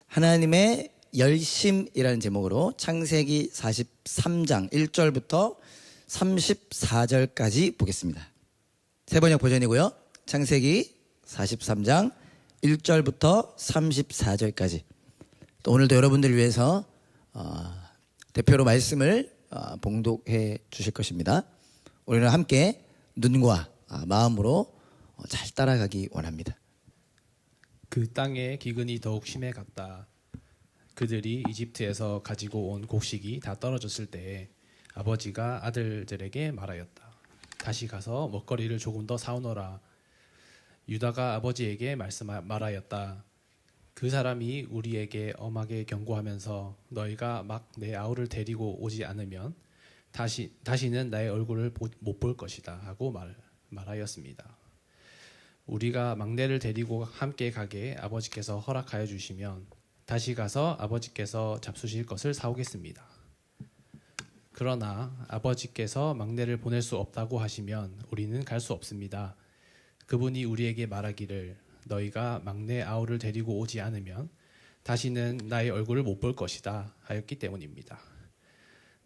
하나님의 열심이라는 제목으로 창세기 43장 1절부터 34절까지 보겠습니다. 세번역 버전이고요. 창세기 43장 1절부터 34절까지. 또 오늘도 여러분들을 위해서 대표로 말씀을 봉독해 주실 것입니다. 우리는 함께 눈과 마음으로 잘 따라가기 원합니다. 그 땅의 기근이 더욱 심해갔다. 그들이 이집트에서 가지고 온 곡식이 다 떨어졌을 때에 아버지가 아들들에게 말하였다. 다시 가서 먹거리를 조금 더 사오너라. 유다가 아버지에게 말하였다. 그 사람이 우리에게 엄하게 경고하면서 너희가 막 내 아우를 데리고 오지 않으면 다시는 나의 얼굴을 못 볼 것이다 하고 말하였습니다. 우리가 막내를 데리고 함께 가게 아버지께서 허락하여 주시면 다시 가서 아버지께서 잡수실 것을 사오겠습니다. 그러나 아버지께서 막내를 보낼 수 없다고 하시면 우리는 갈 수 없습니다. 그분이 우리에게 말하기를 너희가 막내 아우를 데리고 오지 않으면 다시는 나의 얼굴을 못 볼 것이다 하였기 때문입니다.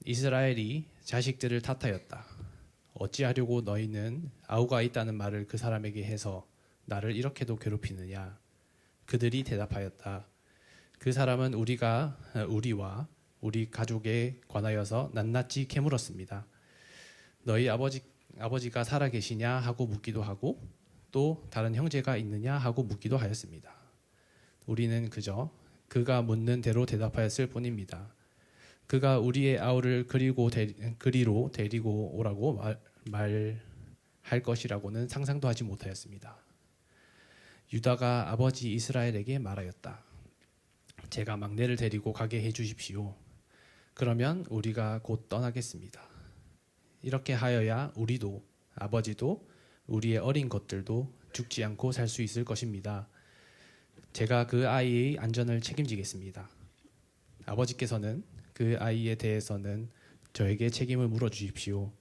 이스라엘이 자식들을 탓하였다. 어찌하려고 너희는 아우가 있다는 말을 그 사람에게 해서 나를 이렇게도 괴롭히느냐. 그들이 대답하였다. 그 사람은 우리와 우리 가족에 관하여서 낱낱이 캐물었습니다. 너희 아버지가 살아 계시냐 하고 묻기도 하고 또 다른 형제가 있느냐 하고 묻기도 하였습니다. 우리는 그저 그가 묻는 대로 대답하였을 뿐입니다. 그가 우리의 아우를 그리로 데리고 오라고 말할 것이라고는 상상도 하지 못하였습니다. 유다가 아버지 이스라엘에게 말하였다. 제가 막내를 데리고 가게 해주십시오. 그러면 우리가 곧 떠나겠습니다. 이렇게 하여야 우리도 아버지도 우리의 어린 것들도 죽지 않고 살 수 있을 것입니다. 제가 그 아이의 안전을 책임지겠습니다. 아버지께서는 그 아이에 대해서는 저에게 책임을 물어주십시오.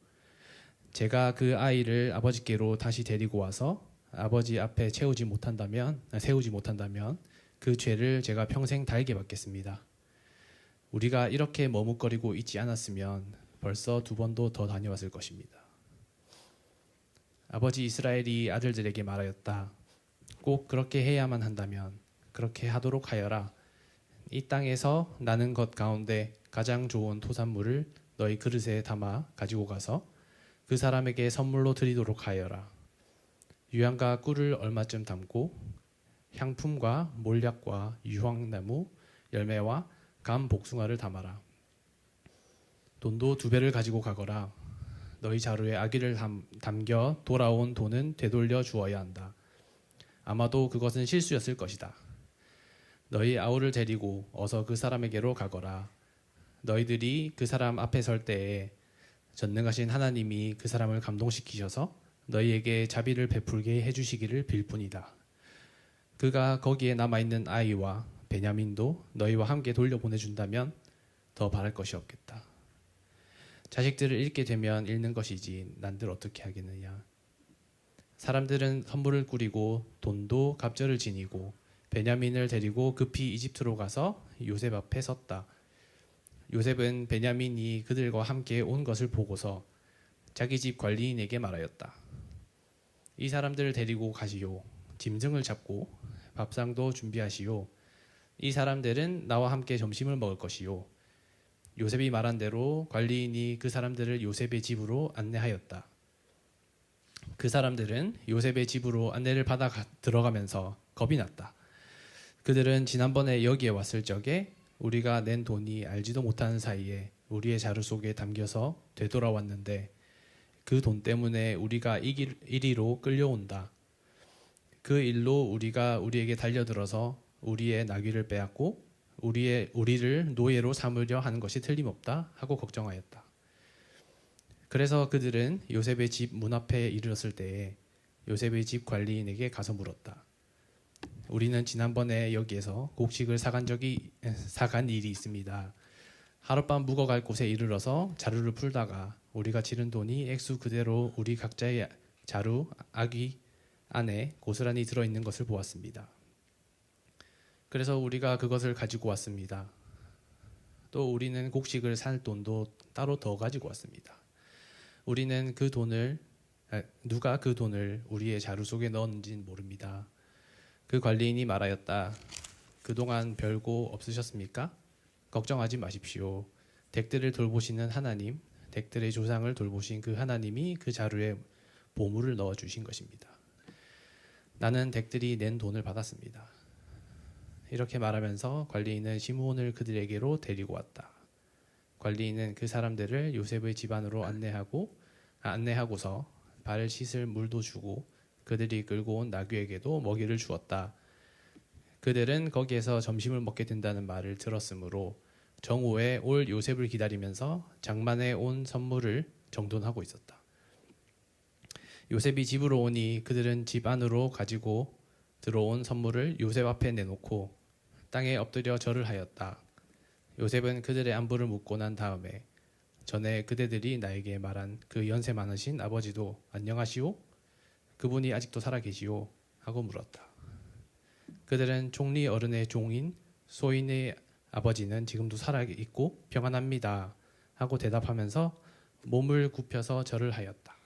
제가 그 아이를 아버지께로 다시 데리고 와서 아버지 앞에 세우지 못한다면 그 죄를 제가 평생 달게 받겠습니다. 우리가 이렇게 머뭇거리고 있지 않았으면 벌써 2번도 더 다녀왔을 것입니다. 아버지 이스라엘이 아들들에게 말하였다. 꼭 그렇게 해야만 한다면 그렇게 하도록 하여라. 이 땅에서 나는 것 가운데 가장 좋은 토산물을 너희 그릇에 담아 가지고 가서 그 사람에게 선물로 드리도록 하여라. 유향과 꿀을 얼마쯤 담고 향품과 몰약과 유황나무 열매와 감 복숭아를 담아라. 돈도 2배를 가지고 가거라. 너희 자루에 아기를 담겨 돌아온 돈은 되돌려 주어야 한다. 아마도 그것은 실수였을 것이다. 너희 아우를 데리고 어서 그 사람에게로 가거라. 너희들이 그 사람 앞에 설 때에 전능하신 하나님이 그 사람을 감동시키셔서 너희에게 자비를 베풀게 해주시기를 빌 뿐이다. 그가 거기에 남아있는 아이와 베냐민도 너희와 함께 돌려보내준다면 더 바랄 것이 없겠다. 자식들을 잃게 되면 잃는 것이지 난들 어떻게 하겠느냐. 사람들은 선물을 꾸리고 돈도 갑절을 지니고 베냐민을 데리고 급히 이집트로 가서 요셉 앞에 섰다. 요셉은 베냐민이 그들과 함께 온 것을 보고서 자기 집 관리인에게 말하였다. 이 사람들을 데리고 가시오. 짐승을 잡고 밥상도 준비하시오. 이 사람들은 나와 함께 점심을 먹을 것이오. 요셉이 말한 대로 관리인이 그 사람들을 요셉의 집으로 안내하였다. 그 사람들은 요셉의 집으로 안내를 받아 들어가면서 겁이 났다. 그들은 지난번에 여기에 왔을 적에 우리가 낸 돈이 알지도 못하는 사이에 우리의 자루 속에 담겨서 되돌아왔는데 그 돈 때문에 우리가 이리로 끌려온다. 그 일로 우리가 우리에게 달려들어서 우리의 나귀를 빼앗고 우리를 노예로 삼으려 하는 것이 틀림없다 하고 걱정하였다. 그래서 그들은 요셉의 집 문 앞에 이르렀을 때에 요셉의 집 관리인에게 가서 물었다. 우리는 지난번에 여기에서 곡식을 사간 일이 있습니다. 하룻밤 묵어갈 곳에 이르러서 자루를 풀다가 우리가 지른 돈이 액수 그대로 우리 각자의 자루 아귀 안에 고스란히 들어있는 것을 보았습니다. 그래서 우리가 그것을 가지고 왔습니다. 또 우리는 곡식을 살 돈도 따로 더 가지고 왔습니다. 우리는 누가 그 돈을 우리의 자루 속에 넣었는지는 모릅니다. 그 관리인이 말하였다. 그동안 별거 없으셨습니까? 걱정하지 마십시오. 댁들을 돌보시는 하나님, 댁들의 조상을 돌보신 그 하나님이 그 자루에 보물을 넣어주신 것입니다. 나는 댁들이 낸 돈을 받았습니다. 이렇게 말하면서 관리인은 시므온을 그들에게로 데리고 왔다. 관리인은 그 사람들을 요셉의 집안으로 안내하고서 발을 씻을 물도 주고 그들이 끌고 온 나귀에게도 먹이를 주었다. 그들은 거기에서 점심을 먹게 된다는 말을 들었으므로 정오에 올 요셉을 기다리면서 장만에 온 선물을 정돈하고 있었다. 요셉이 집으로 오니 그들은 집 안으로 가지고 들어온 선물을 요셉 앞에 내놓고 땅에 엎드려 절을 하였다. 요셉은 그들의 안부를 묻고 난 다음에 전에 그대들이 나에게 말한 그 연세 많으신 아버지도 안녕하시오? 그분이 아직도 살아계시오? 하고 물었다. 그들은 총리 어른의 종인 소인의 아버지는 지금도 살아있고 평안합니다 하고 대답하면서 몸을 굽혀서 절을 하였다.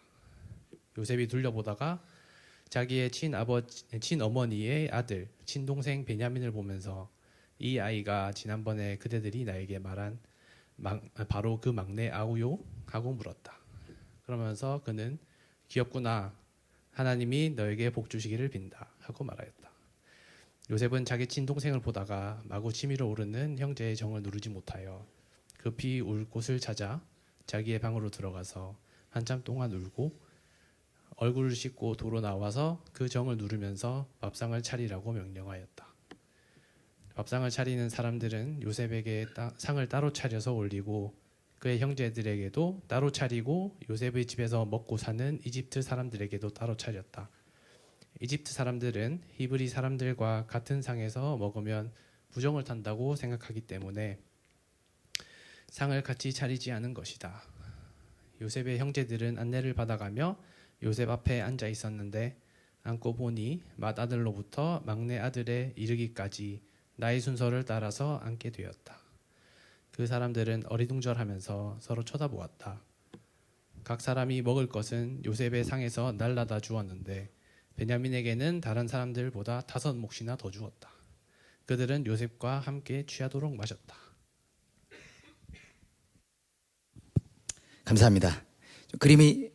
요셉이 둘러보다가 자기의 친어머니의 아들, 친동생 베냐민을 보면서 이 아이가 지난번에 그대들이 나에게 말한 바로 그 막내 아우요? 하고 물었다. 그러면서 그는 귀엽구나. 하나님이 너에게 복 주시기를 빈다. 하고 말하였다. 요셉은 자기 친동생을 보다가 마구 치밀어 오르는 형제의 정을 누르지 못하여 급히 울 곳을 찾아 자기의 방으로 들어가서 한참 동안 울고 얼굴을 씻고 도로 나와서 그 정을 누르면서 밥상을 차리라고 명령하였다. 밥상을 차리는 사람들은 요셉에게 상을 따로 차려서 올리고 그의 형제들에게도 따로 차리고 요셉의 집에서 먹고 사는 이집트 사람들에게도 따로 차렸다. 이집트 사람들은 히브리 사람들과 같은 상에서 먹으면 부정을 탄다고 생각하기 때문에 상을 같이 차리지 않은 것이다. 요셉의 형제들은 안내를 받아가며 요셉 앞에 앉아 있었는데 앉고 보니 맏아들로부터 막내 아들에 이르기까지 나의 순서를 따라서 앉게 되었다. 그 사람들은 어리둥절하면서 서로 쳐다보았다. 각 사람이 먹을 것은 요셉의 상에서 날라다 주었는데 베냐민에게는 다른 사람들보다 5몫이나 더 주었다. 그들은 요셉과 함께 취하도록 마셨다. 감사합니다. 그림이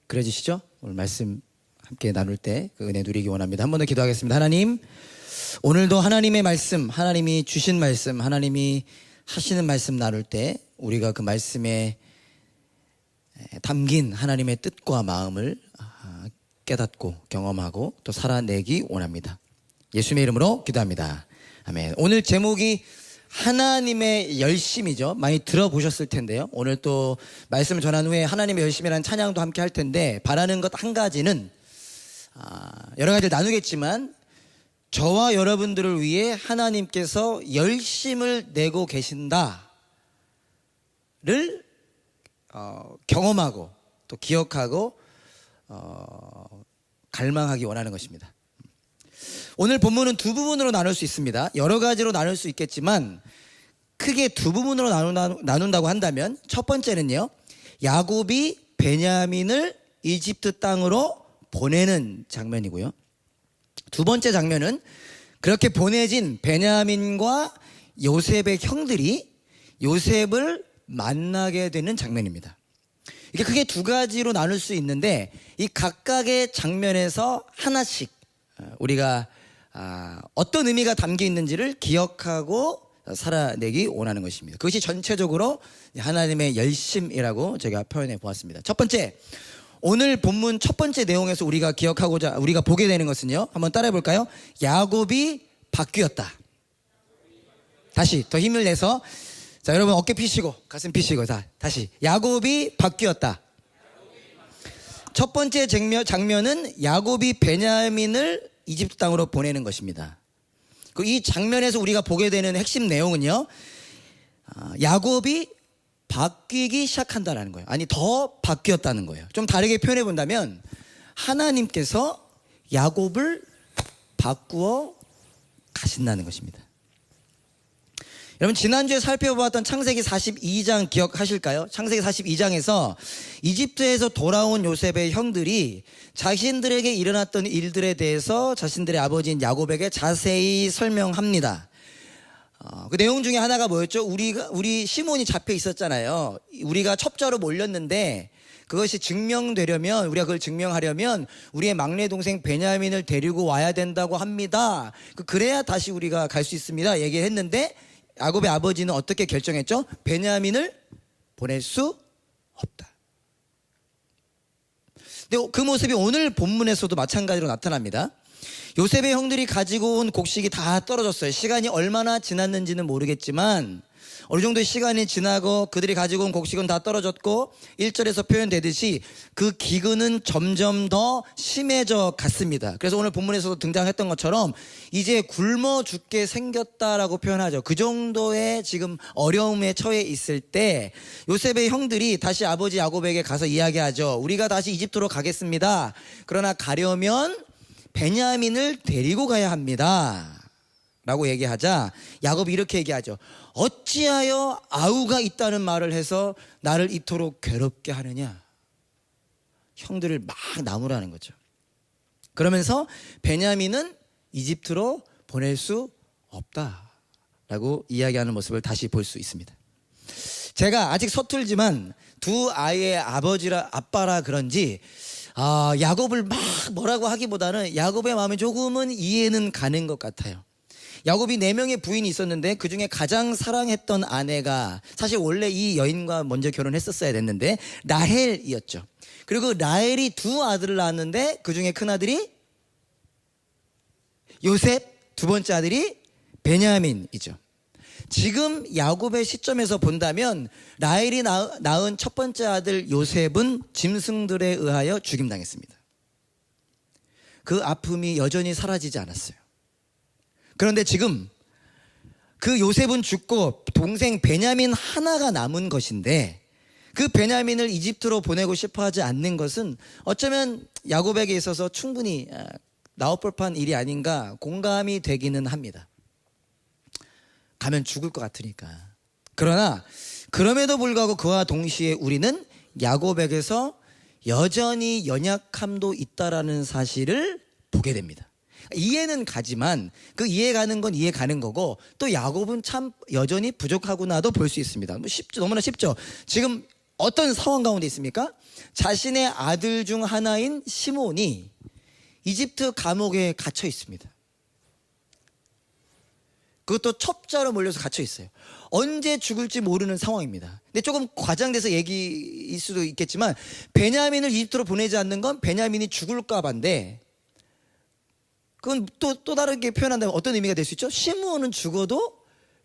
그려지시죠? 오늘 말씀 함께 나눌 때 그 은혜 누리기 원합니다. 한 번 더 기도하겠습니다. 하나님, 오늘도 하나님의 말씀, 하나님이 주신 말씀, 하나님이 하시는 말씀 나눌 때 우리가 그 말씀에 담긴 하나님의 뜻과 마음을 깨닫고 경험하고 또 살아내기 원합니다. 예수님의 이름으로 기도합니다. 아멘. 오늘 제목이 하나님의 열심이죠. 많이 들어보셨을 텐데요. 오늘 또 말씀을 전한 후에 하나님의 열심이라는 찬양도 함께 할 텐데 바라는 것 한 가지는 여러 가지를 나누겠지만 저와 여러분들을 위해 하나님께서 열심을 내고 계신다를 경험하고 또 기억하고 갈망하기 원하는 것입니다. 오늘 본문은 두 부분으로 나눌 수 있습니다. 여러 가지로 나눌 수 있겠지만 크게 두 부분으로 나눈다고 한다면 첫 번째는요, 야곱이 베냐민을 이집트 땅으로 보내는 장면이고요. 두 번째 장면은 그렇게 보내진 베냐민과 요셉의 형들이 요셉을 만나게 되는 장면입니다. 이게 크게 두 가지로 나눌 수 있는데 이 각각의 장면에서 하나씩 우리가 어떤 의미가 담겨 있는지를 기억하고 살아내기 원하는 것입니다. 그것이 전체적으로 하나님의 열심이라고 제가 표현해 보았습니다. 첫 번째, 오늘 본문 첫 번째 내용에서 우리가 보게 되는 것은요, 한번 따라해 볼까요? 야곱이 바뀌었다. 다시 더 힘을 내서, 자, 여러분 어깨 피시고 가슴 피시고, 자, 다시 야곱이 바뀌었다. 첫 번째 장면은 야곱이 베냐민을 이집트 땅으로 보내는 것입니다. 이 장면에서 우리가 보게 되는 핵심 내용은요, 야곱이 바뀌기 시작한다는 거예요. 아니, 더 바뀌었다는 거예요. 좀 다르게 표현해 본다면 하나님께서 야곱을 바꾸어 가신다는 것입니다. 여러분 지난주에 살펴보았던 창세기 42장 기억하실까요? 창세기 42장에서 이집트에서 돌아온 요셉의 형들이 자신들에게 일어났던 일들에 대해서 자신들의 아버지인 야곱에게 자세히 설명합니다. 그 내용 중에 하나가 뭐였죠? 우리 시몬이 잡혀 있었잖아요. 우리가 첩자로 몰렸는데 그것이 증명되려면, 우리가 그걸 증명하려면 우리의 막내 동생 베냐민을 데리고 와야 된다고 합니다. 그래야 다시 우리가 갈 수 있습니다. 얘기를 했는데 야곱의 아버지는 어떻게 결정했죠? 베냐민을 보낼 수 없다. 근데 그 모습이 오늘 본문에서도 마찬가지로 나타납니다. 요셉의 형들이 가지고 온 곡식이 다 떨어졌어요. 시간이 얼마나 지났는지는 모르겠지만 어느 정도의 시간이 지나고 그들이 가지고 온 곡식은 다 떨어졌고 1절에서 표현되듯이 그 기근은 점점 더 심해져 갔습니다. 그래서 오늘 본문에서도 등장했던 것처럼 이제 굶어 죽게 생겼다라고 표현하죠. 그 정도의 지금 어려움에 처해 있을 때 요셉의 형들이 다시 아버지 야곱에게 가서 이야기하죠. 우리가 다시 이집트로 가겠습니다. 그러나 가려면 베냐민을 데리고 가야 합니다 라고 얘기하자 야곱이 이렇게 얘기하죠. 어찌하여 아우가 있다는 말을 해서 나를 이토록 괴롭게 하느냐. 형들을 막 나무라는 거죠. 그러면서 베냐민은 이집트로 보낼 수 없다라고 이야기하는 모습을 다시 볼 수 있습니다. 제가 아직 서툴지만 두 아이의 아빠라 그런지 야곱을 막 뭐라고 하기보다는 야곱의 마음이 조금은 이해는 가는 것 같아요. 야곱이 4명의 부인이 있었는데 그중에 가장 사랑했던 아내가 사실 원래 이 여인과 먼저 결혼했었어야 됐는데 라헬이었죠. 그리고 라헬이 2 아들을 낳았는데 그중에 큰아들이 요셉, 2번째 아들이 베냐민이죠. 지금 야곱의 시점에서 본다면 라헬이 낳은 1번째 아들 요셉은 짐승들에 의하여 죽임당했습니다. 그 아픔이 여전히 사라지지 않았어요. 그런데 지금 그 요셉은 죽고 동생 베냐민 하나가 남은 것인데 그 베냐민을 이집트로 보내고 싶어 하지 않는 것은 어쩌면 야곱에게 있어서 충분히 나올 법한 일이 아닌가 공감이 되기는 합니다. 가면 죽을 것 같으니까. 그러나 그럼에도 불구하고 그와 동시에 우리는 야곱에게서 여전히 연약함도 있다라는 사실을 보게 됩니다. 이해는 가지만 그 이해가는 건 이해가는 거고 또 야곱은 참 여전히 부족하구나도 볼 수 있습니다. 너무나 쉽죠. 지금 어떤 상황 가운데 있습니까? 자신의 아들 중 하나인 시몬이 이집트 감옥에 갇혀 있습니다. 그것도 첩자로 몰려서 갇혀 있어요. 언제 죽을지 모르는 상황입니다. 근데 조금 과장돼서 얘기일 수도 있겠지만 베냐민을 이집트로 보내지 않는 건 베냐민이 죽을까 봐인데 그건 또 다르게 표현한다면 어떤 의미가 될 수 있죠? 시므온은 죽어도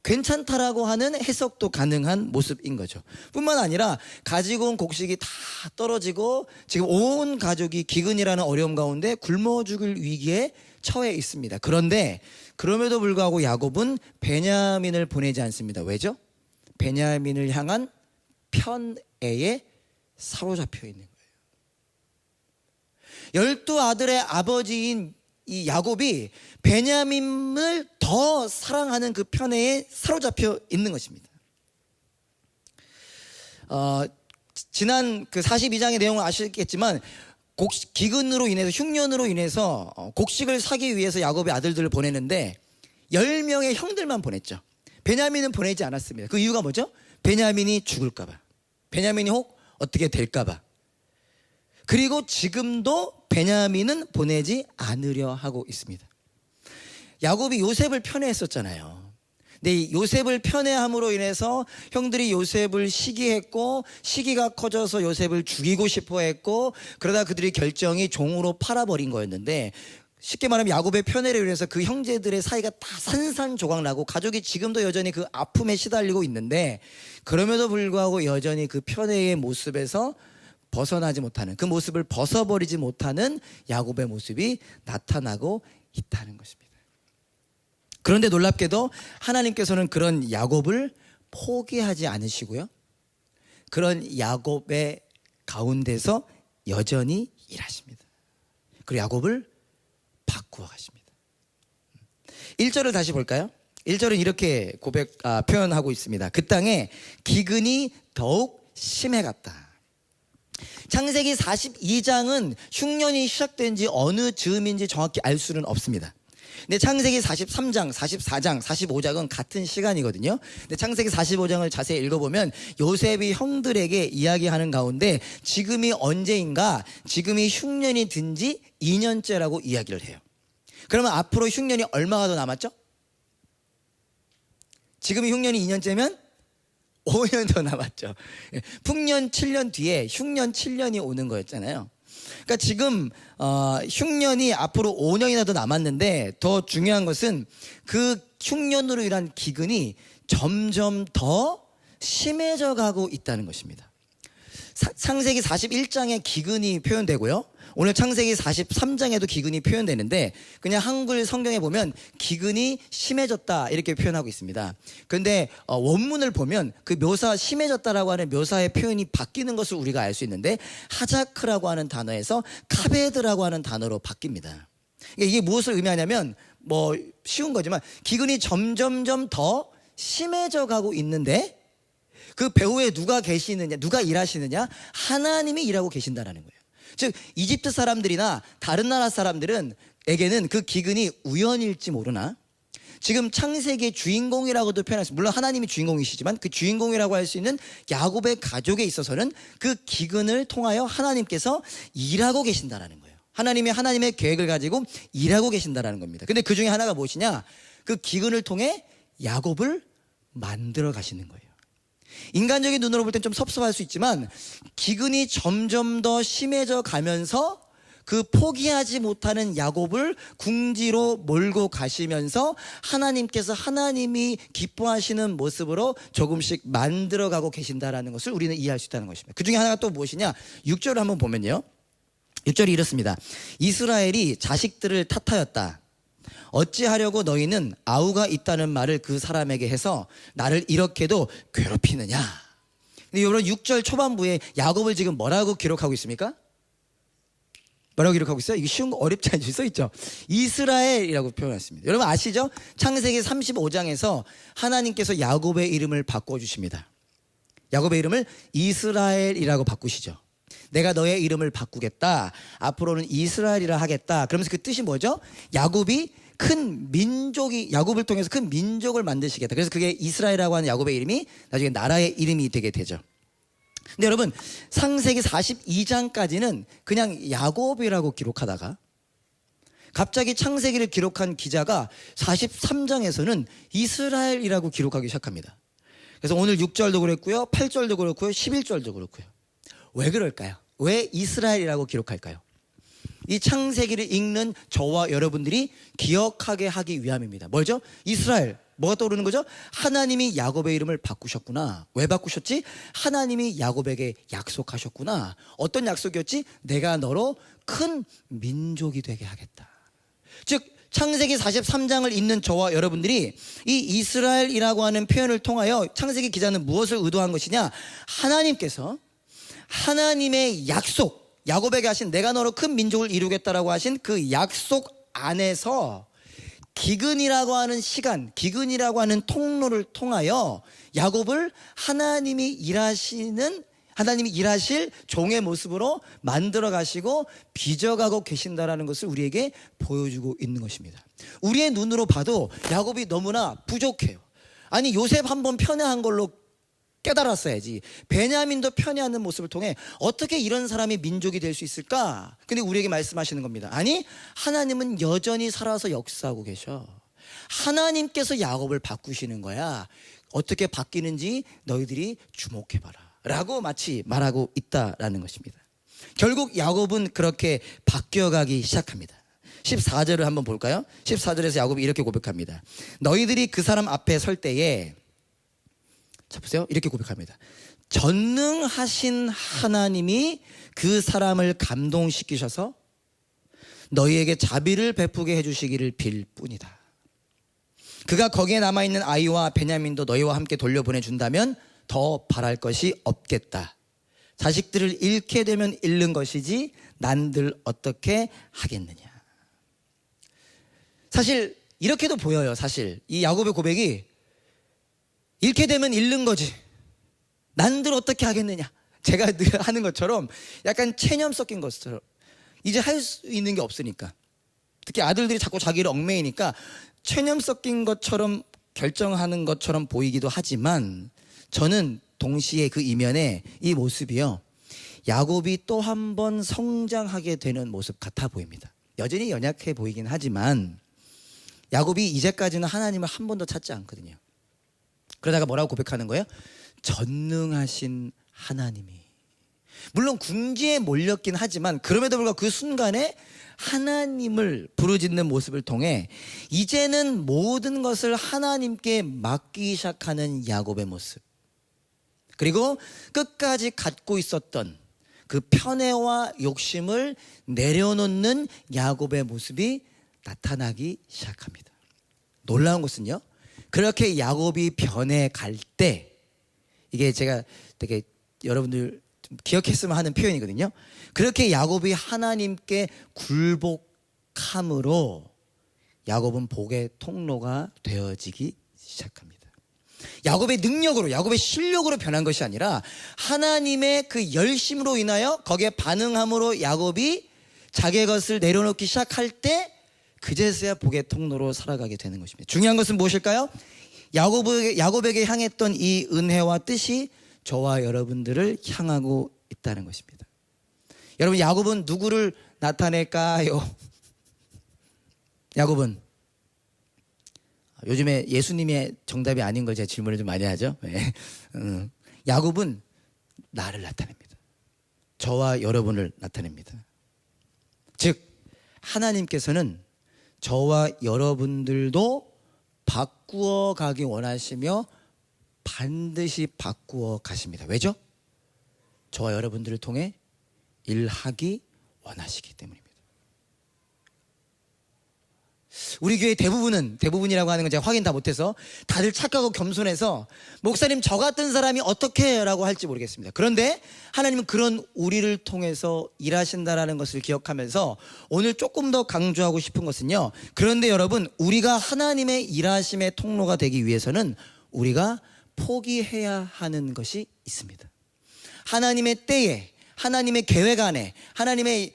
괜찮다라고 하는 해석도 가능한 모습인 거죠. 뿐만 아니라 가지고 온 곡식이 다 떨어지고 지금 온 가족이 기근이라는 어려움 가운데 굶어 죽을 위기에 처해 있습니다. 그런데 그럼에도 불구하고 야곱은 베냐민을 보내지 않습니다. 왜죠? 베냐민을 향한 편애에 사로잡혀 있는 거예요. 12아들의 아버지인 이 야곱이 베냐민을 더 사랑하는 그 편애에 사로잡혀 있는 것입니다. 지난 그 42장의 내용을 아시겠지만 기근으로 인해서 흉년으로 인해서 곡식을 사기 위해서 야곱의 아들들을 보내는데 10명의 형들만 보냈죠. 베냐민은 보내지 않았습니다. 그 이유가 뭐죠? 베냐민이 죽을까 봐. 베냐민이 혹 어떻게 될까 봐. 그리고 지금도 베냐민은 보내지 않으려 하고 있습니다. 야곱이 요셉을 편애했었잖아요. 근데 이 요셉을 편애함으로 인해서 형들이 요셉을 시기했고 시기가 커져서 요셉을 죽이고 싶어 했고 그러다 그들이 결정이 종으로 팔아버린 거였는데 쉽게 말하면 야곱의 편애로 인해서 그 형제들의 사이가 다 산산조각나고 가족이 지금도 여전히 그 아픔에 시달리고 있는데 그럼에도 불구하고 여전히 그 편애의 모습에서 벗어나지 못하는 그 모습을 벗어버리지 못하는 야곱의 모습이 나타나고 있다는 것입니다. 그런데 놀랍게도 하나님께서는 그런 야곱을 포기하지 않으시고요. 그런 야곱의 가운데서 여전히 일하십니다. 그리고 야곱을 바꾸어 가십니다. 1절을 다시 볼까요? 1절은 이렇게 표현하고 있습니다. 그 땅에 기근이 더욱 심해갔다. 창세기 42장은 흉년이 시작된 지 어느 즈음인지 정확히 알 수는 없습니다. 근데 창세기 43장, 44장, 45장은 같은 시간이거든요. 근데 창세기 45장을 자세히 읽어보면 요셉이 형들에게 이야기하는 가운데 지금이 언제인가, 지금이 흉년이 든 지 2년째라고 이야기를 해요. 그러면 앞으로 흉년이 얼마가 더 남았죠? 지금이 흉년이 2년째면 5년 더 남았죠. 풍년 7년 뒤에 흉년 7년이 오는 거였잖아요. 그러니까 지금 흉년이 앞으로 5년이나 더 남았는데 더 중요한 것은 그 흉년으로 인한 기근이 점점 더 심해져 가고 있다는 것입니다. 창세기 41장에 기근이 표현되고요. 오늘 창세기 43장에도 기근이 표현되는데 그냥 한글 성경에 보면 기근이 심해졌다 이렇게 표현하고 있습니다. 그런데 원문을 보면 그 심해졌다라고 하는 묘사의 표현이 바뀌는 것을 우리가 알 수 있는데 하자크라고 하는 단어에서 카베드라고 하는 단어로 바뀝니다. 이게 무엇을 의미하냐면 쉬운 거지만 기근이 점점점 더 심해져 가고 있는데 그 배후에 누가 계시느냐, 누가 일하시느냐? 하나님이 일하고 계신다라는 거예요. 즉 이집트 사람들이나 다른 나라 사람들에게는 그 기근이 우연일지 모르나 지금 창세기의 주인공이라고도 표현했습니다. 물론 하나님이 주인공이시지만 그 주인공이라고 할 수 있는 야곱의 가족에 있어서는 그 기근을 통하여 하나님께서 일하고 계신다라는 거예요. 하나님이 하나님의 계획을 가지고 일하고 계신다라는 겁니다. 근데 그 중에 하나가 무엇이냐? 그 기근을 통해 야곱을 만들어 가시는 거예요. 인간적인 눈으로 볼 땐 좀 섭섭할 수 있지만 기근이 점점 더 심해져 가면서 그 포기하지 못하는 야곱을 궁지로 몰고 가시면서 하나님께서 하나님이 기뻐하시는 모습으로 조금씩 만들어가고 계신다라는 것을 우리는 이해할 수 있다는 것입니다. 그 중에 하나가 또 무엇이냐? 6절을 한번 보면요. 6절이 이렇습니다. 이스라엘이 자식들을 탓하였다. 어찌하려고 너희는 아우가 있다는 말을 그 사람에게 해서 나를 이렇게도 괴롭히느냐. 근데 여러분 6절 초반부에 야곱을 지금 뭐라고 기록하고 있습니까? 뭐라고 기록하고 있어요? 이게 쉬운 거 어렵지 않죠? 써있죠. 이스라엘이라고 표현했습니다. 여러분 아시죠? 창세기 35장에서 하나님께서 야곱의 이름을 바꿔주십니다. 야곱의 이름을 이스라엘이라고 바꾸시죠. 내가 너의 이름을 바꾸겠다. 앞으로는 이스라엘이라 하겠다. 그러면서 그 뜻이 뭐죠? 야곱을 통해서 큰 민족을 만드시겠다. 그래서 그게 이스라엘이라고 하는 야곱의 이름이 나중에 나라의 이름이 되게 되죠. 근데 여러분 창세기 42장까지는 그냥 야곱이라고 기록하다가 갑자기 창세기를 기록한 기자가 43장에서는 이스라엘이라고 기록하기 시작합니다. 그래서 오늘 6절도 그랬고요. 8절도 그렇고요. 11절도 그렇고요. 왜 그럴까요? 왜 이스라엘이라고 기록할까요? 이 창세기를 읽는 저와 여러분들이 기억하게 하기 위함입니다. 뭐죠? 이스라엘. 뭐가 떠오르는 거죠? 하나님이 야곱의 이름을 바꾸셨구나. 왜 바꾸셨지? 하나님이 야곱에게 약속하셨구나. 어떤 약속이었지? 내가 너로 큰 민족이 되게 하겠다. 즉 창세기 43장을 읽는 저와 여러분들이 이 이스라엘이라고 하는 표현을 통하여 창세기 기자는 무엇을 의도한 것이냐? 하나님께서 하나님의 약속, 야곱에게 하신 내가 너로 큰 민족을 이루겠다라고 하신 그 약속 안에서 기근이라고 하는 시간, 기근이라고 하는 통로를 통하여 야곱을 하나님이 일하실 종의 모습으로 만들어 가시고 빚어가고 계신다라는 것을 우리에게 보여주고 있는 것입니다. 우리의 눈으로 봐도 야곱이 너무나 부족해요. 아니 요셉 한번 편애한 걸로 깨달았어야지. 베냐민도 편애하는 모습을 통해 어떻게 이런 사람이 민족이 될 수 있을까? 근데 우리에게 말씀하시는 겁니다. 아니 하나님은 여전히 살아서 역사하고 계셔. 하나님께서 야곱을 바꾸시는 거야. 어떻게 바뀌는지 너희들이 주목해봐라 라고 마치 말하고 있다라는 것입니다. 결국 야곱은 그렇게 바뀌어가기 시작합니다. 14절을 한번 볼까요? 14절에서 야곱이 이렇게 고백합니다. 너희들이 그 사람 앞에 설 때에 자 보세요. 이렇게 고백합니다. 전능하신 하나님이 그 사람을 감동시키셔서 너희에게 자비를 베푸게 해주시기를 빌 뿐이다. 그가 거기에 남아있는 아이와 베냐민도 너희와 함께 돌려보내준다면 더 바랄 것이 없겠다. 자식들을 잃게 되면 잃는 것이지 난들 어떻게 하겠느냐. 사실 이렇게도 보여요. 사실 이 야곱의 고백이 잃게 되면 잃는 거지, 난들 어떻게 하겠느냐, 제가 늘 하는 것처럼 약간 체념 섞인 것처럼 이제 할 수 있는 게 없으니까, 특히 아들들이 자꾸 자기를 얽매이니까 체념 섞인 것처럼 결정하는 것처럼 보이기도 하지만, 저는 동시에 그 이면에 이 모습이요, 야곱이 또 한 번 성장하게 되는 모습 같아 보입니다. 여전히 연약해 보이긴 하지만 야곱이 이제까지는 하나님을 한 번도 찾지 않거든요. 그러다가 뭐라고 고백하는 거예요? 전능하신 하나님이. 물론 궁지에 몰렸긴 하지만 그럼에도 불구하고 그 순간에 하나님을 부르짖는 모습을 통해 이제는 모든 것을 하나님께 맡기기 시작하는 야곱의 모습, 그리고 끝까지 갖고 있었던 그 편애와 욕심을 내려놓는 야곱의 모습이 나타나기 시작합니다. 놀라운 것은요, 그렇게 야곱이 변해 갈 때, 이게 제가 되게 여러분들 좀 기억했으면 하는 표현이거든요. 그렇게 야곱이 하나님께 굴복함으로 야곱은 복의 통로가 되어지기 시작합니다. 야곱의 능력으로, 야곱의 실력으로 변한 것이 아니라 하나님의 그 열심으로 인하여 거기에 반응함으로 야곱이 자기의 것을 내려놓기 시작할 때 그제서야 복의 통로로 살아가게 되는 것입니다. 중요한 것은 무엇일까요? 야곱에게 향했던 이 은혜와 뜻이 저와 여러분들을 향하고 있다는 것입니다. 여러분, 야곱은 누구를 나타낼까요? 야곱은 요즘에 예수님의 정답이 아닌 걸 제가 질문을 좀 많이 하죠. 네. 야곱은 나를 나타냅니다. 저와 여러분을 나타냅니다. 즉 하나님께서는 저와 여러분들도 바꾸어 가기 원하시며 반드시 바꾸어 가십니다. 왜죠? 저와 여러분들을 통해 일하기 원하시기 때문입니다. 우리 교회 대부분이라고 하는 건 제가 확인 다 못해서 다들 착하고 겸손해서 목사님 저 같은 사람이 어떻게 해요? 라고 할지 모르겠습니다. 그런데 하나님은 그런 우리를 통해서 일하신다라는 것을 기억하면서 오늘 조금 더 강조하고 싶은 것은요, 그런데 여러분, 우리가 하나님의 일하심의 통로가 되기 위해서는 우리가 포기해야 하는 것이 있습니다. 하나님의 때에, 하나님의 계획 안에, 하나님의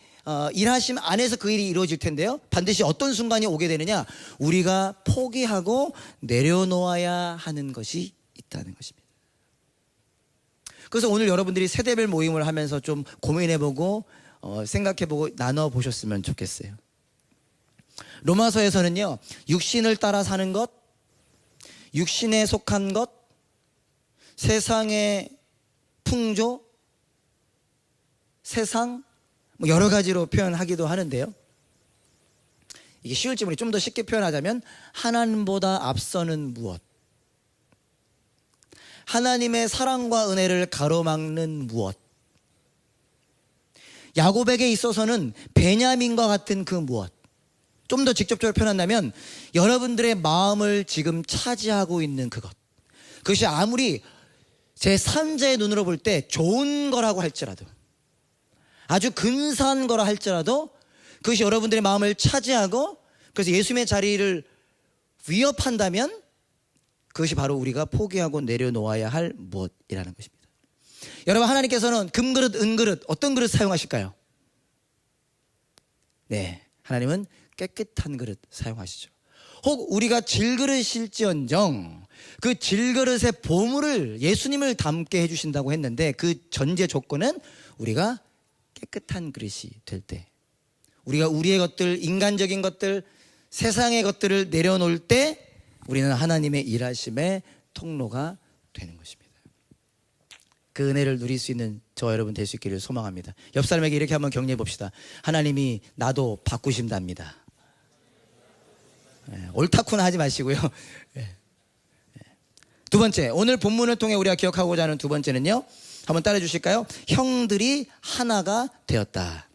일하심 안에서 그 일이 이루어질 텐데요, 반드시 어떤 순간이 오게 되느냐, 우리가 포기하고 내려놓아야 하는 것이 있다는 것입니다. 그래서 오늘 여러분들이 세대별 모임을 하면서 좀 고민해보고 생각해보고 나눠보셨으면 좋겠어요. 로마서에서는요, 육신을 따라 사는 것, 육신에 속한 것, 세상의 풍조, 세상, 여러 가지로 표현하기도 하는데요, 이게 쉬울지 모르겠는데 좀 더 쉽게 표현하자면 하나님보다 앞서는 무엇, 하나님의 사랑과 은혜를 가로막는 무엇, 야곱에게 있어서는 베냐민과 같은 그 무엇, 좀 더 직접적으로 표현한다면 여러분들의 마음을 지금 차지하고 있는 그것이 아무리 제3자의 눈으로 볼 때 좋은 거라고 할지라도, 아주 근사한 거라 할지라도 그것이 여러분들의 마음을 차지하고 그래서 예수님의 자리를 위협한다면 그것이 바로 우리가 포기하고 내려놓아야 할 무엇이라는 것입니다. 여러분, 하나님께서는 금그릇, 은그릇, 어떤 그릇 사용하실까요? 네, 하나님은 깨끗한 그릇 사용하시죠. 혹 우리가 질그릇일지언정 그 질그릇의 보물을 예수님을 담게 해주신다고 했는데 그 전제 조건은 우리가 깨끗한 그릇이 될 때, 우리가 우리의 것들, 인간적인 것들, 세상의 것들을 내려놓을 때 우리는 하나님의 일하심의 통로가 되는 것입니다. 그 은혜를 누릴 수 있는 저와 여러분 될 수 있기를 소망합니다. 옆 사람에게 이렇게 한번 격려해 봅시다. 하나님이 나도 바꾸신답니다. 옳다쿠나 하지 마시고요. 두 번째, 오늘 본문을 통해 우리가 기억하고자 하는 두 번째는요, 한번 따라해 주실까요? 형들이 하나가 되었다.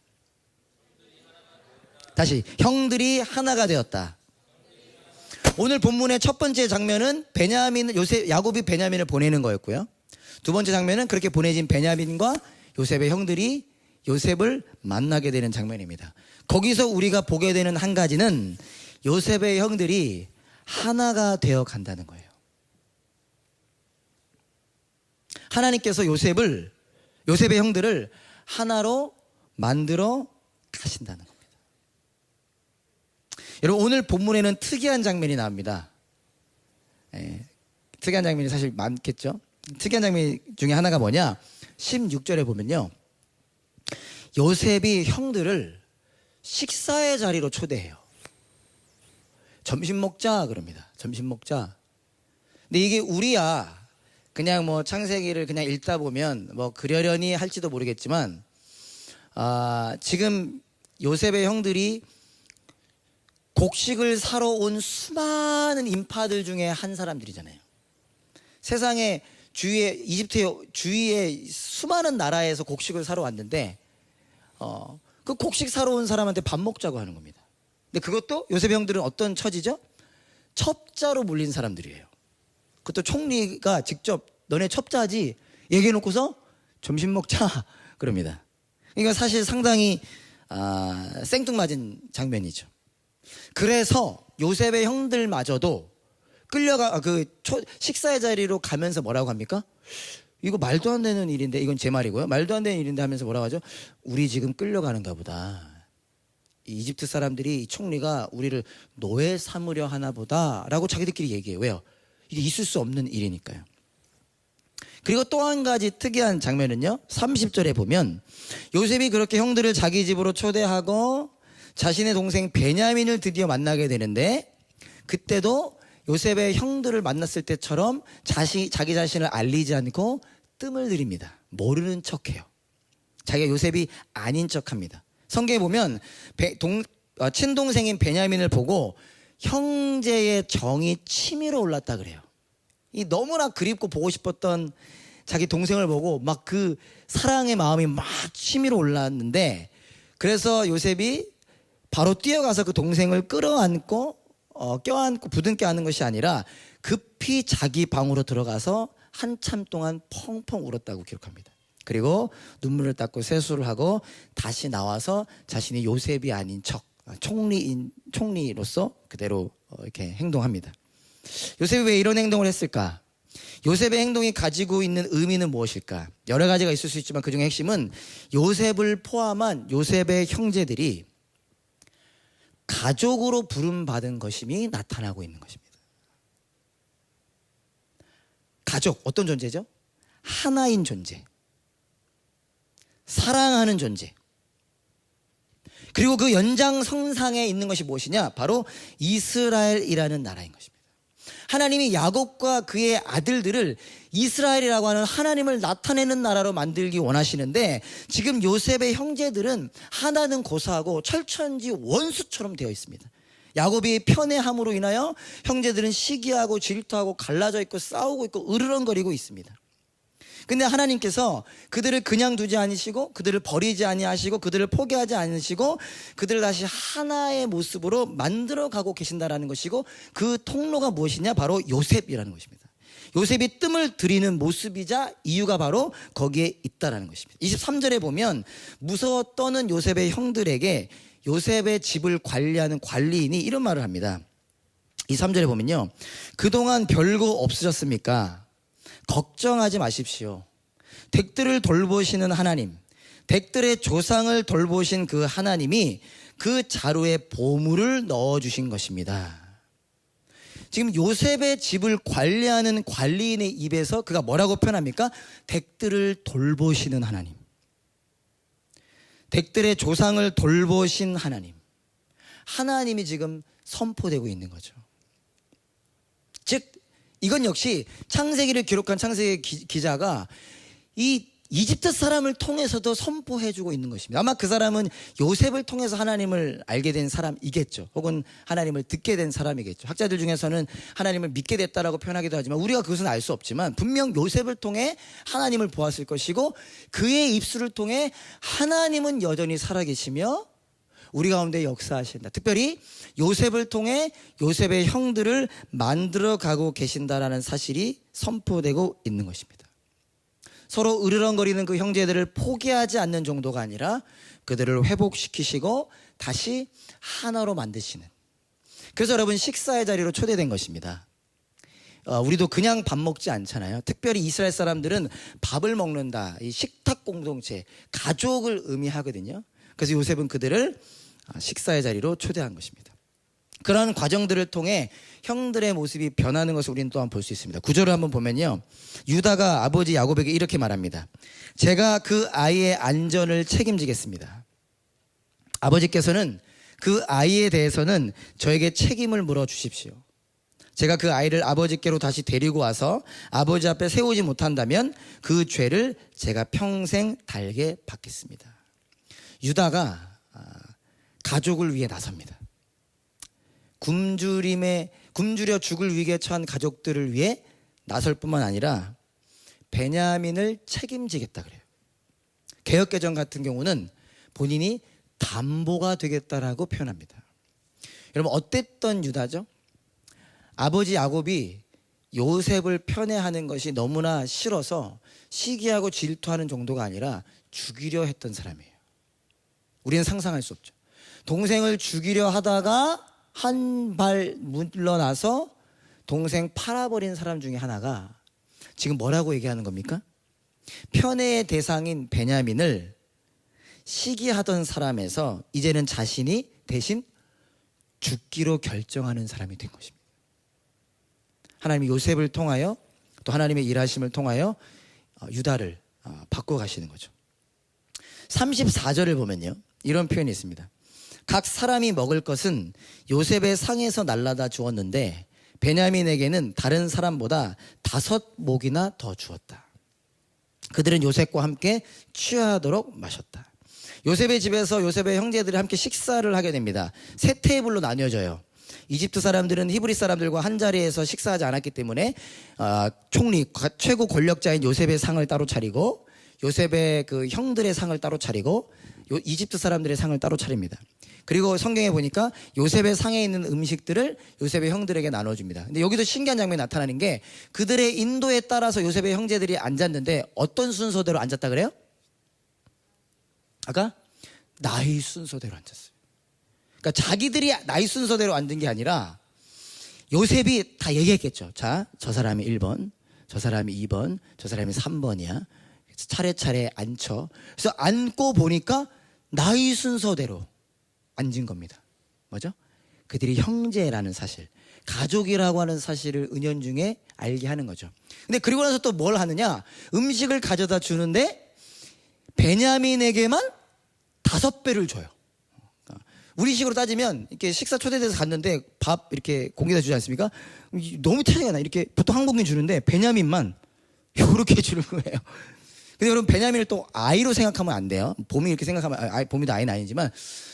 다시, 형들이 하나가 되었다. 오늘 본문의 첫 번째 장면은 야곱이 베냐민을 보내는 거였고요, 두 번째 장면은 그렇게 보내진 베냐민과 요셉의 형들이 요셉을 만나게 되는 장면입니다. 거기서 우리가 보게 되는 한 가지는 요셉의 형들이 하나가 되어 간다는 거예요. 하나님께서 요셉의 형들을 하나로 만들어 가신다는 겁니다. 여러분, 오늘 본문에는 특이한 장면이 나옵니다. 특이한 장면이 사실 많겠죠. 특이한 장면 중에 하나가 뭐냐, 16절에 보면요, 요셉이 형들을 식사의 자리로 초대해요. 점심 먹자 그럽니다. 점심 먹자. 근데 이게 우리야 그냥 뭐 창세기를 그냥 읽다 보면 뭐 그러려니 할지도 모르겠지만, 지금 요셉의 형들이 곡식을 사러 온 수많은 인파들 중에 한 사람들이잖아요. 세상에 이집트의 주위에 수많은 나라에서 곡식을 사러 왔는데, 그 곡식 사러 온 사람한테 밥 먹자고 하는 겁니다. 근데 그것도 요셉의 형들은 어떤 처지죠? 첩자로 물린 사람들이에요. 그것도 총리가 직접 너네 첩자지 얘기해놓고서 점심 먹자 그럽니다. 이거 사실 상당히 생뚱맞은 장면이죠. 그래서 요셉의 형들마저도 끌려가 식사의 자리로 가면서 뭐라고 합니까? 이거 말도 안 되는 일인데, 이건 제 말이고요. 말도 안 되는 일인데 하면서 뭐라고 하죠? 우리 지금 끌려가는가 보다. 이 이집트 사람들이, 이 총리가 우리를 노예 삼으려 하나 보다라고 자기들끼리 얘기해요. 왜요? 이게 있을 수 없는 일이니까요. 그리고 또 한 가지 특이한 장면은요, 30절에 보면 요셉이 그렇게 형들을 자기 집으로 초대하고 자신의 동생 베냐민을 드디어 만나게 되는데, 그때도 요셉의 형들을 만났을 때처럼 자기 자신을 알리지 않고 뜸을 들입니다. 모르는 척해요. 자기가 요셉이 아닌 척합니다. 성경에 보면 친동생인 베냐민을 보고 형제의 정이 치밀어 올랐다 그래요. 이 너무나 그립고 보고 싶었던 자기 동생을 보고 막 그 사랑의 마음이 막 치밀어 올랐는데, 그래서 요셉이 바로 뛰어가서 그 동생을 끌어안고 껴안고 부둥켜 안는 것이 아니라 급히 자기 방으로 들어가서 한참 동안 펑펑 울었다고 기록합니다. 그리고 눈물을 닦고 세수를 하고 다시 나와서 자신이 요셉이 아닌 척, 총리로서 그대로 이렇게 행동합니다. 요셉이 왜 이런 행동을 했을까? 요셉의 행동이 가지고 있는 의미는 무엇일까? 여러 가지가 있을 수 있지만 그중에 핵심은 요셉을 포함한 요셉의 형제들이 가족으로 부름받은 것임이 나타나고 있는 것입니다. 가족, 어떤 존재죠? 하나인 존재, 사랑하는 존재. 그리고 그 연장선상에 있는 것이 무엇이냐? 바로 이스라엘이라는 나라인 것입니다. 하나님이 야곱과 그의 아들들을 이스라엘이라고 하는 하나님을 나타내는 나라로 만들기 원하시는데, 지금 요셉의 형제들은 하나는 고사하고 철천지 원수처럼 되어 있습니다. 야곱이 편애함으로 인하여 형제들은 시기하고 질투하고 갈라져 있고 싸우고 있고 으르렁거리고 있습니다. 근데 하나님께서 그들을 그냥 두지 않으시고 그들을 버리지 아니하시고 그들을 포기하지 않으시고 그들을 다시 하나의 모습으로 만들어가고 계신다라는 것이고, 그 통로가 무엇이냐? 바로 요셉이라는 것입니다. 요셉이 뜸을 들이는 모습이자 이유가 바로 거기에 있다라는 것입니다. 23절에 보면 무서워 떠는 요셉의 형들에게 요셉의 집을 관리하는 관리인이 이런 말을 합니다. 23절에 보면요, 그동안 별거 없으셨습니까? 걱정하지 마십시오. 댁들을 돌보시는 하나님, 댁들의 조상을 돌보신 그 하나님이 그 자루에 보물을 넣어주신 것입니다. 지금 요셉의 집을 관리하는 관리인의 입에서 그가 뭐라고 표현합니까? 댁들을 돌보시는 하나님, 댁들의 조상을 돌보신 하나님, 하나님이 지금 선포되고 있는 거죠. 즉 이건 역시 창세기를 기록한 창세기 기자가 이 이집트 사람을 통해서도 선포해주고 있는 것입니다. 아마 그 사람은 요셉을 통해서 하나님을 알게 된 사람이겠죠. 혹은 하나님을 듣게 된 사람이겠죠. 학자들 중에서는 하나님을 믿게 됐다라고 표현하기도 하지만 우리가 그것은 알 수 없지만 분명 요셉을 통해 하나님을 보았을 것이고, 그의 입술을 통해 하나님은 여전히 살아계시며 우리 가운데 역사하신다. 특별히 요셉을 통해 요셉의 형들을 만들어가고 계신다라는 사실이 선포되고 있는 것입니다. 서로 으르렁거리는 그 형제들을 포기하지 않는 정도가 아니라 그들을 회복시키시고 다시 하나로 만드시는, 그래서 여러분 식사의 자리로 초대된 것입니다. 우리도 그냥 밥 먹지 않잖아요. 특별히 이스라엘 사람들은 밥을 먹는다. 이 식탁 공동체, 가족을 의미하거든요. 그래서 요셉은 그들을 식사의 자리로 초대한 것입니다. 그러한 과정들을 통해 형들의 모습이 변하는 것을 우리는 또한 볼 수 있습니다. 9절을 한번 보면요. 유다가 아버지 야곱에게 이렇게 말합니다. 제가 그 아이의 안전을 책임지겠습니다. 아버지께서는 그 아이에 대해서는 저에게 책임을 물어주십시오. 제가 그 아이를 아버지께로 다시 데리고 와서 아버지 앞에 세우지 못한다면 그 죄를 제가 평생 달게 받겠습니다. 유다가 가족을 위해 나섭니다. 굶주려 죽을 위기에 처한 가족들을 위해 나설 뿐만 아니라 베냐민을 책임지겠다 그래요. 개역개정 같은 경우는 본인이 담보가 되겠다라고 표현합니다. 여러분 어땠던 유다죠? 아버지 야곱이 요셉을 편애하는 것이 너무나 싫어서 시기하고 질투하는 정도가 아니라 죽이려 했던 사람이에요. 우리는 상상할 수 없죠. 동생을 죽이려 하다가 한 발 물러나서 동생 팔아버린 사람 중에 하나가 지금 뭐라고 얘기하는 겁니까? 편애의 대상인 베냐민을 시기하던 사람에서 이제는 자신이 대신 죽기로 결정하는 사람이 된 것입니다. 하나님이 요셉을 통하여 또 하나님의 일하심을 통하여 유다를 바꿔 가시는 거죠. 34절을 보면요. 이런 표현이 있습니다. 각 사람이 먹을 것은 요셉의 상에서 날라다 주었는데 베냐민에게는 다른 사람보다 5목이나 더 주었다. 그들은 요셉과 함께 취하도록 마셨다. 요셉의 집에서 요셉의 형제들이 함께 식사를 하게 됩니다. 세 테이블로 나뉘어져요. 이집트 사람들은 히브리 사람들과 한 자리에서 식사하지 않았기 때문에 총리, 최고 권력자인 요셉의 상을 따로 차리고 요셉의 그 형들의 상을 따로 차리고 이집트 사람들의 상을 따로 차립니다. 그리고 성경에 보니까 요셉의 상에 있는 음식들을 요셉의 형들에게 나눠줍니다. 근데 여기도 신기한 장면이 나타나는 게 그들의 인도에 따라서 요셉의 형제들이 앉았는데 어떤 순서대로 앉았다 그래요? 아까 나이 순서대로 앉았어요. 그러니까 자기들이 나이 순서대로 앉은 게 아니라 요셉이 다 얘기했겠죠. 자, 저 사람이 1번, 저 사람이 2번, 저 사람이 3번이야. 차례차례 앉혀. 그래서 앉고 보니까 나이 순서대로 앉은 겁니다. 뭐죠? 그들이 형제라는 사실, 가족이라고 하는 사실을 은연중에 알게 하는 거죠. 근데 그리고 나서 또 뭘 하느냐? 음식을 가져다 주는데 베냐민에게만 5배를 줘요. 우리 식으로 따지면 이렇게 식사 초대돼서 갔는데 밥 이렇게 공기다 주지 않습니까? 너무 차이가 나. 이렇게 보통 한국인 주는데 베냐민만 이렇게 주는 거예요. 근데 여러분 베냐민을 또 아이로 생각하면 안 돼요. 봄이 이렇게 생각하면 봄이도 아이는 아니지만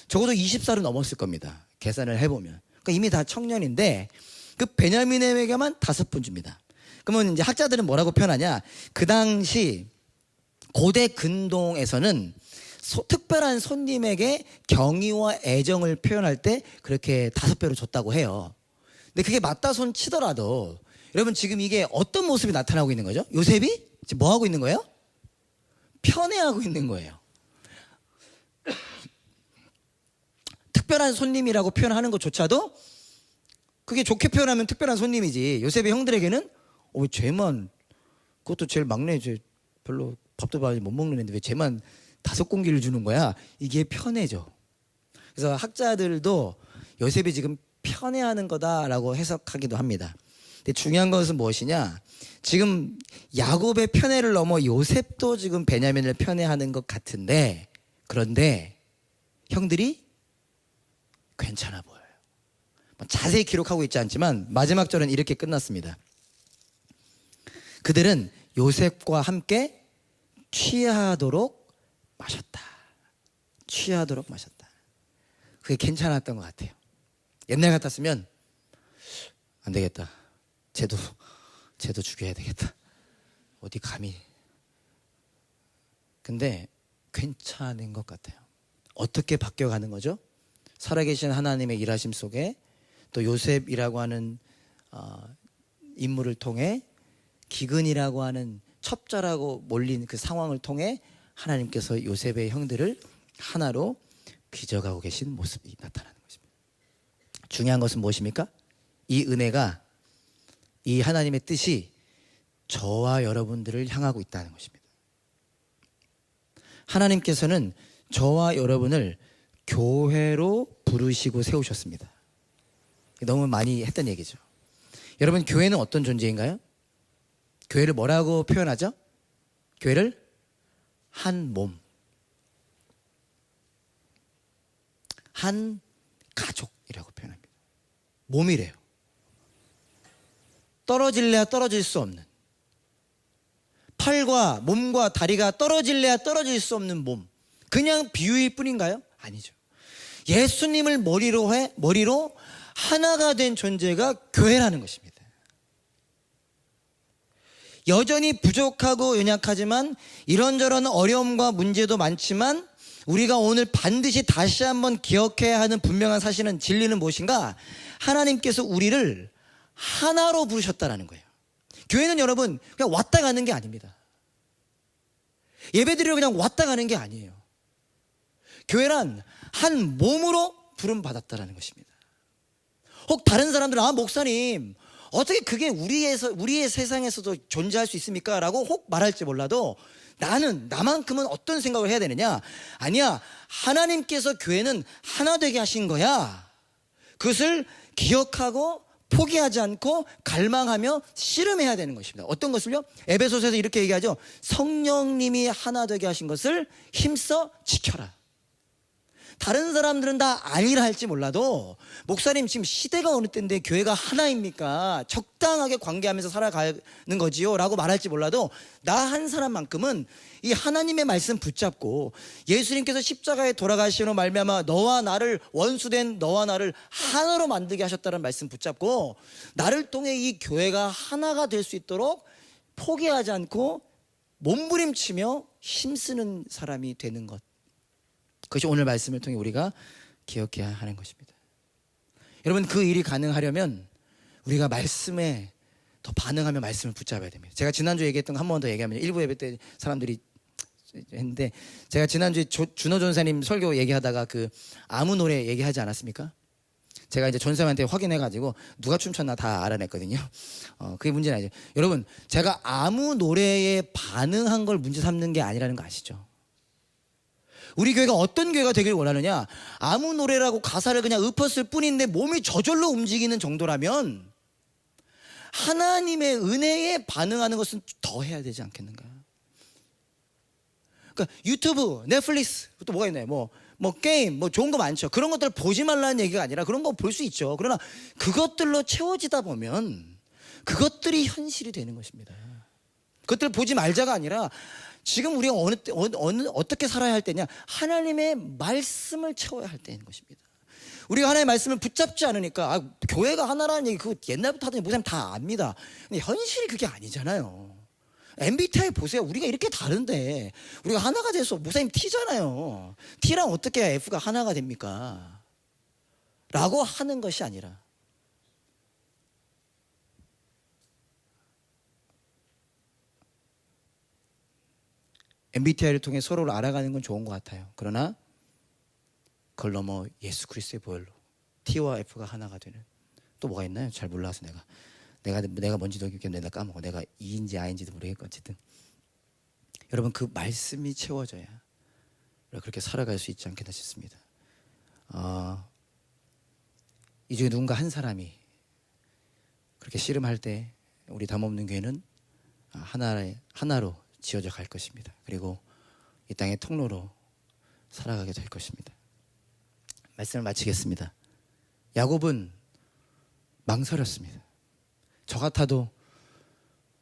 적어도 20살은 넘었을 겁니다. 계산을 해보면. 그러니까 이미 다 청년인데 그 베냐민에게만 5분 줍니다. 그러면 이제 학자들은 뭐라고 표현하냐? 그 당시 고대 근동에서는 특별한 손님에게 경의와 애정을 표현할 때 그렇게 5배로 줬다고 해요. 근데 그게 맞다 손 치더라도 여러분 지금 이게 어떤 모습이 나타나고 있는 거죠? 요셉이 지금 뭐 하고 있는 거예요? 편애하고 있는 거예요. 특별한 손님이라고 표현하는 것조차도 그게 좋게 표현하면 특별한 손님이지. 요셉의 형들에게는 왜 쟤만, 그것도 제일 막내, 별로 밥도 많이 못 먹는 애인데 왜 쟤만 5공기를 주는 거야? 이게 편애죠. 그래서 학자들도 요셉이 지금 편애하는 거다라고 해석하기도 합니다. 근데 중요한 것은 무엇이냐? 지금 야곱의 편애를 넘어 요셉도 지금 베냐민을 편애하는 것 같은데, 그런데 형들이 괜찮아 보여요. 자세히 기록하고 있지 않지만 마지막 절은 이렇게 끝났습니다. 그들은 요셉과 함께 취하도록 마셨다. 취하도록 마셨다. 그게 괜찮았던 것 같아요. 옛날 같았으면 안 되겠다. 쟤도 죽여야 되겠다. 어디 감히. 근데 괜찮은 것 같아요. 어떻게 바뀌어가는 거죠? 살아계신 하나님의 일하심 속에 또 요셉이라고 하는 인물을 통해 기근이라고 하는 첩자라고 몰린 그 상황을 통해 하나님께서 요셉의 형들을 하나로 빚어가고 계신 모습이 나타나는 것입니다. 중요한 것은 무엇입니까? 이 은혜가, 이 하나님의 뜻이 저와 여러분들을 향하고 있다는 것입니다. 하나님께서는 저와 여러분을 교회로 부르시고 세우셨습니다. 너무 많이 했던 얘기죠. 여러분, 교회는 어떤 존재인가요? 교회를 뭐라고 표현하죠? 교회를 한 몸, 한 가족이라고 표현합니다. 몸이래요. 떨어질래야 떨어질 수 없는, 팔과 몸과 다리가 떨어질래야 떨어질 수 없는 몸, 그냥 비유일 뿐인가요? 아니죠. 예수님을 머리로 하나가 된 존재가 교회라는 것입니다. 여전히 부족하고 연약하지만 이런저런 어려움과 문제도 많지만 우리가 오늘 반드시 다시 한번 기억해야 하는 분명한 사실은, 진리는 무엇인가? 하나님께서 우리를 하나로 부르셨다라는 거예요. 교회는 여러분 그냥 왔다 가는 게 아닙니다. 예배드리러 그냥 왔다 가는 게 아니에요. 교회란 한 몸으로 부름받았다라는 것입니다. 혹 다른 사람들은 목사님 어떻게 그게 우리의 세상에서도 존재할 수 있습니까? 라고 혹 말할지 몰라도 나만큼은 어떤 생각을 해야 되느냐? 아니야, 하나님께서 교회는 하나 되게 하신 거야. 그것을 기억하고 포기하지 않고 갈망하며 씨름해야 되는 것입니다. 어떤 것을요? 에베소서에서 이렇게 얘기하죠. 성령님이 하나 되게 하신 것을 힘써 지켜라. 다른 사람들은 다 아니라 할지 몰라도, 목사님 지금 시대가 어느 때인데 교회가 하나입니까? 적당하게 관계하면서 살아가는 거지요 라고 말할지 몰라도, 나 한 사람만큼은 이 하나님의 말씀 붙잡고 예수님께서 십자가에 돌아가시로 말미암아 원수된 너와 나를 하나로 만들게 하셨다는 말씀 붙잡고, 나를 통해 이 교회가 하나가 될 수 있도록 포기하지 않고 몸부림치며 힘쓰는 사람이 되는 것, 그것이 오늘 말씀을 통해 우리가 기억해야 하는 것입니다. 여러분, 그 일이 가능하려면 우리가 말씀에 더 반응하며 말씀을 붙잡아야 됩니다. 제가 지난주에 얘기했던 거 한 번 더 얘기하면, 일부 예배 때 사람들이 했는데, 제가 지난주에 준호 전사님 설교 얘기하다가 그 아무 노래 얘기하지 않았습니까? 제가 이제 전사님한테 확인해가지고 누가 춤췄나 다 알아냈거든요. 그게 문제는 아니죠. 여러분, 제가 아무 노래에 반응한 걸 문제 삼는 게 아니라는 거 아시죠? 우리 교회가 어떤 교회가 되길 원하느냐? 아무 노래라고 가사를 그냥 읊었을 뿐인데 몸이 저절로 움직이는 정도라면 하나님의 은혜에 반응하는 것은 더 해야 되지 않겠는가? 그러니까 유튜브, 넷플릭스, 또 뭐가 있나요? 뭐 게임, 좋은 거 많죠. 그런 것들 보지 말라는 얘기가 아니라 그런 거 볼 수 있죠. 그러나 그것들로 채워지다 보면 그것들이 현실이 되는 것입니다. 그것들 보지 말자가 아니라, 지금 우리가 어떻게 살아야 할 때냐? 하나님의 말씀을 채워야 할 때인 것입니다. 우리가 하나님의 말씀을 붙잡지 않으니까, 교회가 하나라는 얘기 그거 옛날부터 하더니 목사님 다 압니다. 근데 현실이 그게 아니잖아요. MBTI 보세요. 우리가 이렇게 다른데 우리가 하나가 돼서, 목사님 T잖아요. T랑 어떻게 해야 F가 하나가 됩니까? 라고 하는 것이 아니라, MBTI를 통해 서로를 알아가는 건 좋은 것 같아요. 그러나 그걸 넘어 예수 그리스도의 보혈로 T와 F가 하나가 되는, 또 뭐가 있나요? 잘 몰라서 내가 뭔지도 내가 까먹어. 내가 E인지 I인지도 모르겠고, 어쨌든 여러분, 그 말씀이 채워져야 그렇게 살아갈 수 있지 않겠나 싶습니다. 이 중에 누군가 한 사람이 그렇게 씨름할 때 우리 담없는 교회는 하나로 지어져 갈 것입니다. 그리고 이 땅의 통로로 살아가게 될 것입니다. 말씀을 마치겠습니다. 야곱은 망설였습니다. 저 같아도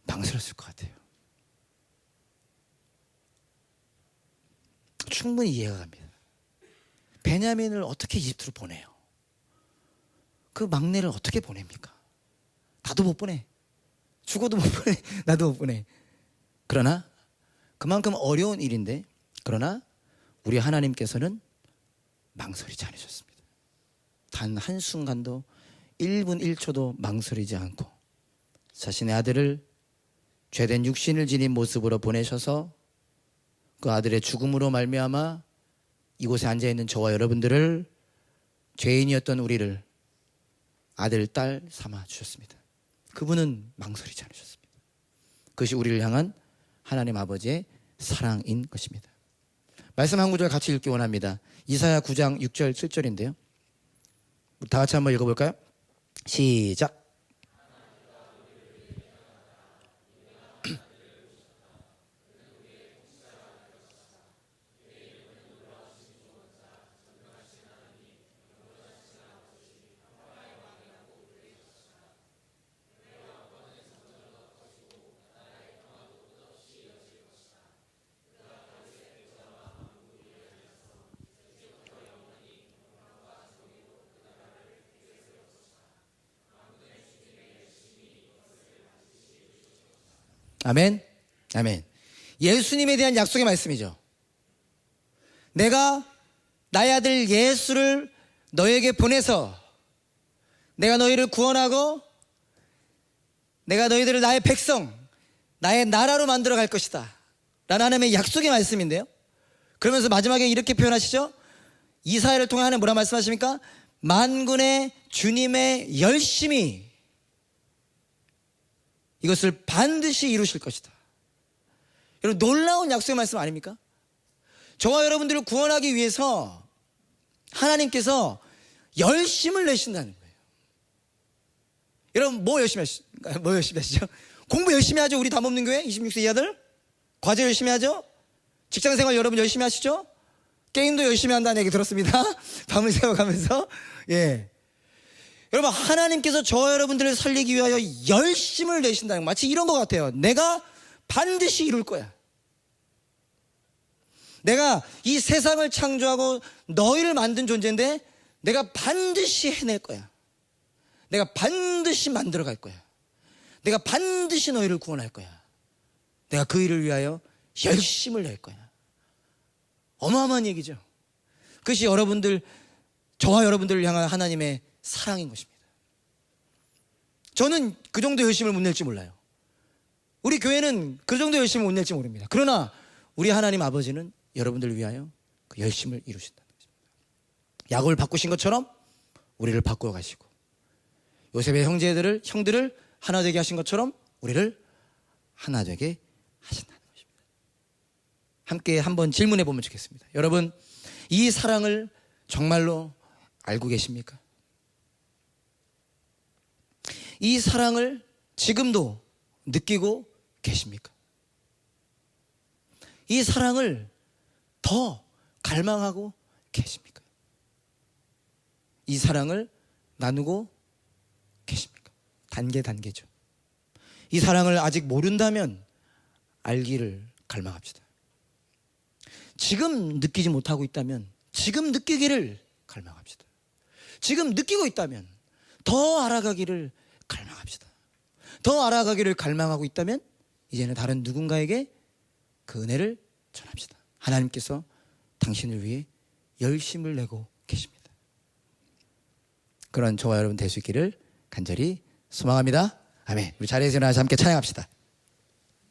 망설였을 것 같아요. 충분히 이해가 갑니다. 베냐민을 어떻게 이집트로 보내요? 그 막내를 어떻게 보냅니까? 나도 못 보내. 죽어도 못 보내. 나도 못 보내. 그러나 그만큼 어려운 일인데, 그러나 우리 하나님께서는 망설이지 않으셨습니다. 단 한순간도 1분 1초도 망설이지 않고 자신의 아들을 죄된 육신을 지닌 모습으로 보내셔서 그 아들의 죽음으로 말미암아 이곳에 앉아있는 저와 여러분들을, 죄인이었던 우리를 아들, 딸 삼아 주셨습니다. 그분은 망설이지 않으셨습니다. 그것이 우리를 향한 하나님 아버지의 사랑인 것입니다. 말씀 한 구절 같이 읽기 원합니다. 이사야 9장 6절 7절인데요. 다 같이 한번 읽어볼까요? 시작. 아멘. 아멘. 예수님에 대한 약속의 말씀이죠. 내가 나의 아들 예수를 너에게 보내서 내가 너희를 구원하고 내가 너희들을 나의 백성, 나의 나라로 만들어 갈 것이다 라는 하나님의 약속의 말씀인데요. 그러면서 마지막에 이렇게 표현하시죠. 이사야를 통해 하나님 뭐라 말씀하십니까? 만군의 주님의 열심히 이것을 반드시 이루실 것이다. 여러분, 놀라운 약속의 말씀 아닙니까? 저와 여러분들을 구원하기 위해서 하나님께서 열심을 내신다는 거예요. 여러분, 뭐 열심히 하시죠? 공부 열심히 하죠? 우리 담없는 교회 26세 이하들 과제 열심히 하죠? 직장생활 여러분 열심히 하시죠? 게임도 열심히 한다는 얘기 들었습니다. 밤을 새워가면서. 예. 여러분, 하나님께서 저와 여러분들을 살리기 위하여 열심을 내신다는 거 마치 이런 것 같아요. 내가 반드시 이룰 거야. 내가 이 세상을 창조하고 너희를 만든 존재인데 내가 반드시 해낼 거야. 내가 반드시 만들어 갈 거야. 내가 반드시 너희를 구원할 거야. 내가 그 일을 위하여 열심을 낼 거야. 어마어마한 얘기죠. 그것이 저와 여러분들을 향한 하나님의 사랑인 것입니다. 저는 그 정도 열심을 못 낼지 몰라요. 우리 교회는 그 정도 열심을 못 낼지 모릅니다. 그러나 우리 하나님 아버지는 여러분들을 위하여 그 열심을 이루신다는 것입니다. 야곱을 바꾸신 것처럼 우리를 바꾸어 가시고 요셉의 형들을 하나 되게 하신 것처럼 우리를 하나 되게 하신다는 것입니다. 함께 한번 질문해 보면 좋겠습니다. 여러분, 이 사랑을 정말로 알고 계십니까? 이 사랑을 지금도 느끼고 계십니까? 이 사랑을 더 갈망하고 계십니까? 이 사랑을 나누고 계십니까? 단계죠. 이 사랑을 아직 모른다면 알기를 갈망합시다. 지금 느끼지 못하고 있다면 지금 느끼기를 갈망합시다. 지금 느끼고 있다면 더 알아가기를 갈망합시다. 더 알아가기를 갈망하고 있다면 이제는 다른 누군가에게 그 은혜를 전합시다. 하나님께서 당신을 위해 열심을 내고 계십니다. 그런 저와 여러분 될 수 있기를 간절히 소망합니다. 아멘. 우리 자리에서 일어나서 함께 찬양합시다.